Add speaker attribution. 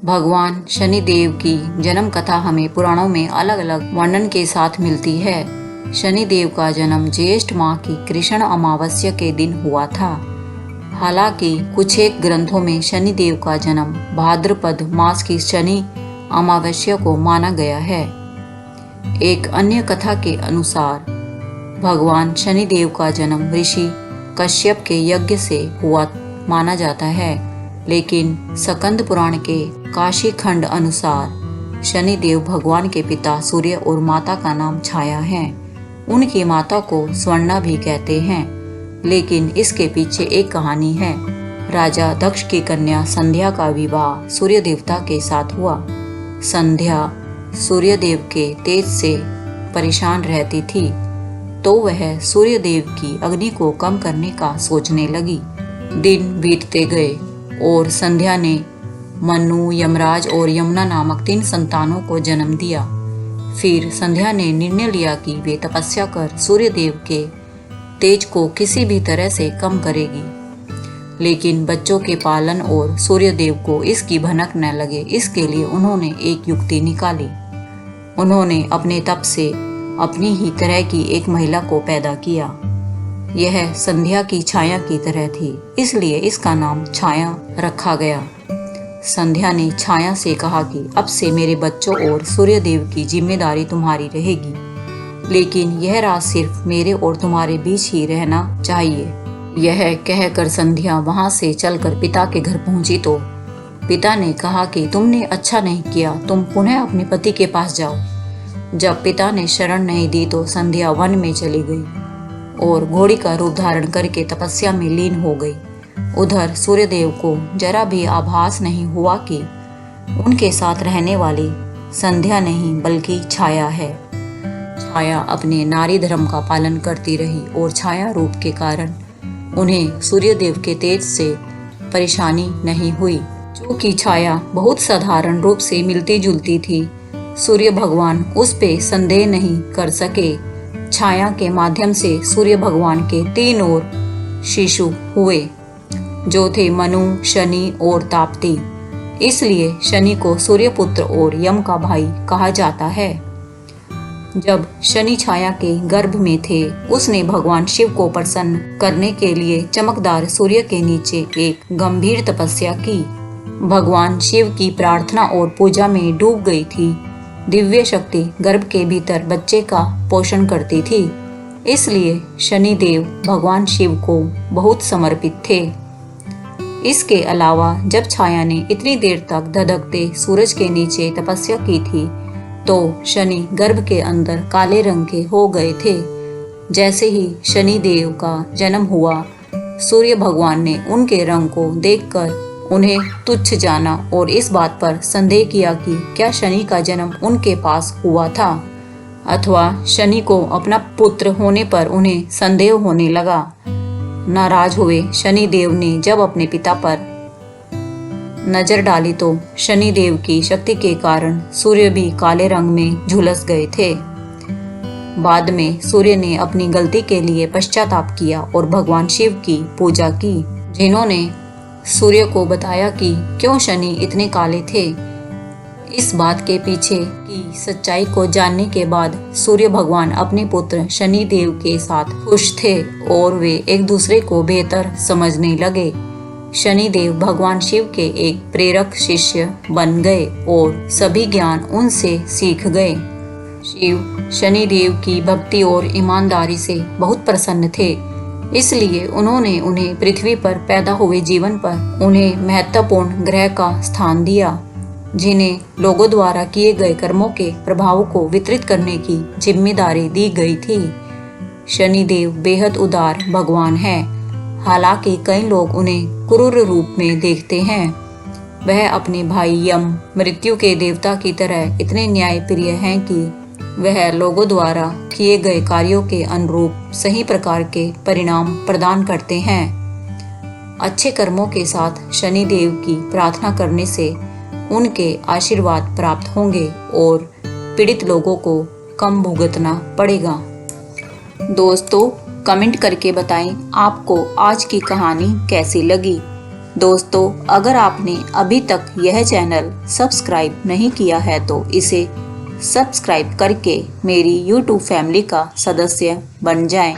Speaker 1: भगवान शनि देव की जन्म कथा हमें पुराणों में अलग अलग वर्णन के साथ मिलती है। शनि देव का जन्म ज्येष्ठ माह की कृष्ण अमावस्या के दिन हुआ था। हालांकि कुछ एक ग्रंथों में शनि देव का जन्म भाद्रपद मास की शनि अमावस्या को माना गया है। एक अन्य कथा के अनुसार भगवान शनि देव का जन्म ऋषि कश्यप के यज्ञ से हुआ माना जाता है, लेकिन स्कंद पुराण के काशी खंड अनुसार शनि देव भगवान के पिता सूर्य और माता का नाम छाया है। उनकी माता को स्वर्णा भी कहते हैं, लेकिन इसके पीछे एक कहानी है। राजा दक्ष की कन्या संध्या का विवाह सूर्य देवता के साथ हुआ। संध्या सूर्य देव के तेज से परेशान रहती थी, तो वह सूर्य देव की अग्नि को कम करने का सोचने लगी। दिन बीतते गए और संध्या ने मनु, यमराज और यमुना नामक 3 संतानों को जन्म दिया। फिर संध्या ने निर्णय लिया कि वे तपस्या कर सूर्य देव के तेज को किसी भी तरह से कम करेगी, लेकिन बच्चों के पालन और सूर्य देव को इसकी भनक न लगे, इसके लिए उन्होंने एक युक्ति निकाली। उन्होंने अपने तप से अपनी ही तरह की एक महिला को पैदा किया। यह संध्या की छाया की तरह थी, इसलिए इसका नाम छाया रखा गया। संध्या ने छाया से कहा कि अब से मेरे बच्चों और सूर्य देव की जिम्मेदारी तुम्हारी रहेगी, लेकिन यह राज सिर्फ मेरे और तुम्हारे बीच ही रहना चाहिए। यह कहकर संध्या वहां से चलकर पिता के घर पहुंची तो पिता ने कहा कि तुमने अच्छा नहीं किया, तुम पुनः अपने पति के पास जाओ। जब पिता ने शरण नहीं दी तो संध्या वन में चली गई और घोड़ी का रूप धारण करके तपस्या में लीन हो गई। उधर सूर्यदेव को जरा भी आभास नहीं हुआ कि उनके साथ रहने वाली संध्या नहीं बल्कि छाया है। छाया अपने नारी धर्म का पालन करती रही और छाया रूप के कारण उन्हें सूर्यदेव के तेज से परेशानी नहीं हुई। क्योंकि छाया बहुत साधारण रूप से मिलती जुलती थी, सूर्य भगवान उस पे संदेह नहीं कर सके। छाया के माध्यम से सूर्य भगवान के 3 और शिशु हुए, जो थे मनु, शनि और ताप्ती। इसलिए शनि को सूर्यपुत्र और यम का भाई कहा जाता है। जब शनि छाया के गर्भ में थे, उसने भगवान शिव को प्रसन्न करने के लिए चमकदार सूर्य के नीचे एक गंभीर तपस्या की। भगवान शिव की प्रार्थना और पूजा में डूब गई थी। दिव्य शक्ति गर्भ के भीतर बच्चे का पोषण करती थी, इसलिए शनि देव भगवान शिव को बहुत समर्पित थे। इसके अलावा जब छाया ने इतनी देर तक धधकते सूरज के नीचे तपस्या की थी, तो शनि गर्भ के अंदर काले रंग के हो गए थे। जैसे ही शनि देव का जन्म हुआ, सूर्य भगवान ने उनके रंग को देखकर उन्हें तुच्छ जाना और इस बात पर संदेह किया कि क्या शनि का जन्म उनके पास हुआ था, अथवा शनि को अपना पुत्र होने पर उन्हें संदेह होने लगा। नाराज हुए शनि देव ने जब अपने पिता पर नजर डाली तो शनि देव की शक्ति के कारण सूर्य भी काले रंग में झुलस गए थे। बाद में सूर्य ने अपनी गलती के लिए पश्चाताप किया और भगवान शिव की पूजा की, जिन्होंने सूर्य को बताया कि क्यों शनि इतने काले थे। इस बात के पीछे की सच्चाई को जानने के बाद सूर्य भगवान अपने पुत्र शनि देव के साथ खुश थे और वे एक दूसरे को बेहतर समझने लगे। शनि देव भगवान शिव के एक प्रेरक शिष्य बन गए और सभी ज्ञान उनसे सीख गए। शिव शनि देव की भक्ति और ईमानदारी से बहुत प्रसन्न थे, इसलिए उन्होंने उन्हें पृथ्वी पर पैदा हुए जीवन पर उन्हें महत्वपूर्ण ग्रह का स्थान दिया, जिन्हें लोगों द्वारा किए गए कर्मों के प्रभाव को वितरित करने की जिम्मेदारी दी गई थी। शनिदेव बेहद उदार भगवान हैं, हालांकि कई लोग उन्हें क्रूर रूप में देखते हैं। वह अपने भाई यम, मृत्यु के देवता की तरह इतने न्यायप्रिय हैं कि वह लोगों द्वारा किए गए कार्यों के अनुरूप सही प्रकार के परिणाम प्रदान करते हैं। अच्छे कर्मों के साथ शनि देव की प्रार्थना करने से उनके आशीर्वाद प्राप्त होंगे और पीड़ित लोगों को कम भुगतना पड़ेगा। दोस्तों, कमेंट करके बताएं आपको आज की कहानी कैसी लगी। दोस्तों, अगर आपने अभी तक यह चैनल सब्सक्राइब नहीं किया है तो इसे सब्सक्राइब करके मेरी YouTube फैमिली का सदस्य बन जाएं।